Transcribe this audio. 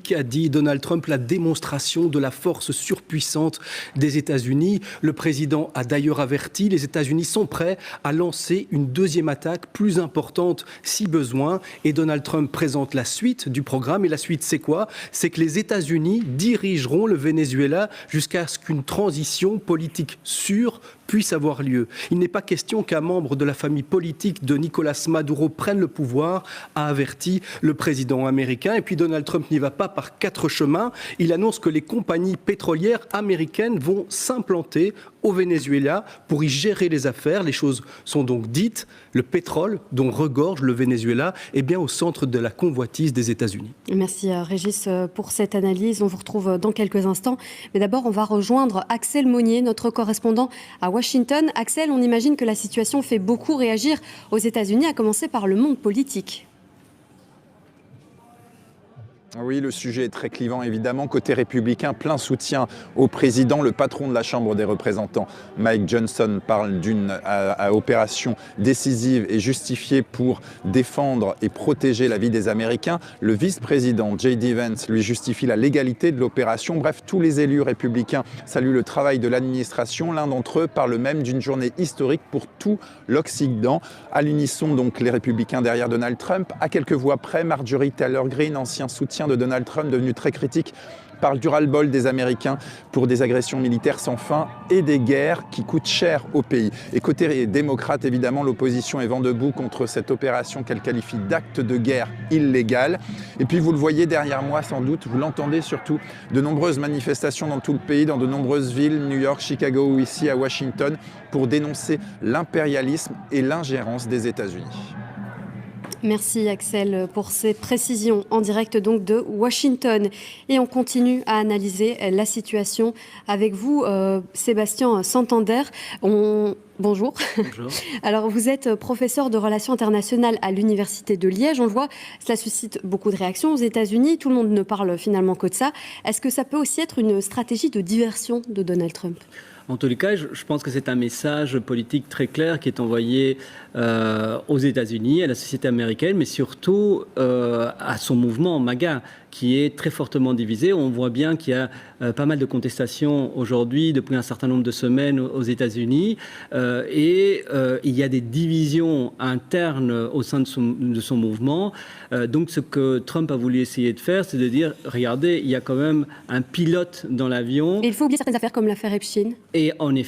qu'a dit Donald Trump, la démonstration de la force surpuissante des États-Unis. Le président a d'ailleurs averti, les États-Unis sont prêts à lancer une deuxième attaque plus importante si besoin. Et Donald Trump présente la suite du programme. Et la suite, c'est quoi? C'est que les États-Unis dirigeront le Venezuela jusqu'à ce qu'une transition politique sûre puisse avoir lieu. Il n'est pas question qu'un membre de la famille politique de Nicolás Maduro prenne le pouvoir, a averti le président américain. Et puis Donald Trump n'y va pas par quatre chemins. Il annonce que les compagnies pétrolières américaines vont s'implanter au Venezuela pour y gérer les affaires. Les choses sont donc dites. Le pétrole dont regorge le Venezuela est bien au centre de la convoitise des États-Unis. Merci Régis pour cette analyse. On vous retrouve dans quelques instants. Mais d'abord, on va rejoindre Axel Monnier, notre correspondant à Washington. Axel, on imagine que la situation fait beaucoup réagir aux États-Unis, à commencer par le monde politique. Oui, le sujet est très clivant, évidemment. Côté républicain, plein soutien au président. Le patron de la Chambre des représentants, Mike Johnson, parle d'une opération décisive et justifiée pour défendre et protéger la vie des Américains. Le vice-président, J.D. Vance, lui justifie la légalité de l'opération. Bref, tous les élus républicains saluent le travail de l'administration. L'un d'entre eux parle même d'une journée historique pour tout l'Occident. À l'unisson, donc, les républicains derrière Donald Trump. À quelques voix près, Marjorie Taylor Greene, ancien soutien de Donald Trump, devenu très critique, parle du ras-le-bol des Américains pour des agressions militaires sans fin et des guerres qui coûtent cher au pays. Et côté démocrate, évidemment, l'opposition est vent debout contre cette opération qu'elle qualifie d'acte de guerre illégal. Et puis vous le voyez derrière moi sans doute, vous l'entendez surtout, de nombreuses manifestations dans tout le pays, dans de nombreuses villes, New York, Chicago ou ici à Washington, pour dénoncer l'impérialisme et l'ingérence des États-Unis. Merci Axel pour ces précisions en direct donc de Washington. Et on continue à analyser la situation avec vous, Sébastien Santander. Bonjour. Bonjour. Alors vous êtes professeur de relations internationales à l'Université de Liège. On le voit, cela suscite beaucoup de réactions aux États-Unis. Tout le monde ne parle finalement que de ça. Est-ce que ça peut aussi être une stratégie de diversion de Donald Trump ? En tous les cas, je pense que c'est un message politique très clair qui est envoyé aux États-Unis, à la société américaine, mais surtout à son mouvement MAGA, qui est très fortement divisé. On voit bien qu'il y a pas mal de contestations aujourd'hui, depuis un certain nombre de semaines aux États-Unis, et il y a des divisions internes au sein de son mouvement. Donc ce que Trump a voulu essayer de faire, c'est de dire, regardez, il y a quand même un pilote dans l'avion. Et il faut oublier certaines affaires comme l'affaire Epstein. Et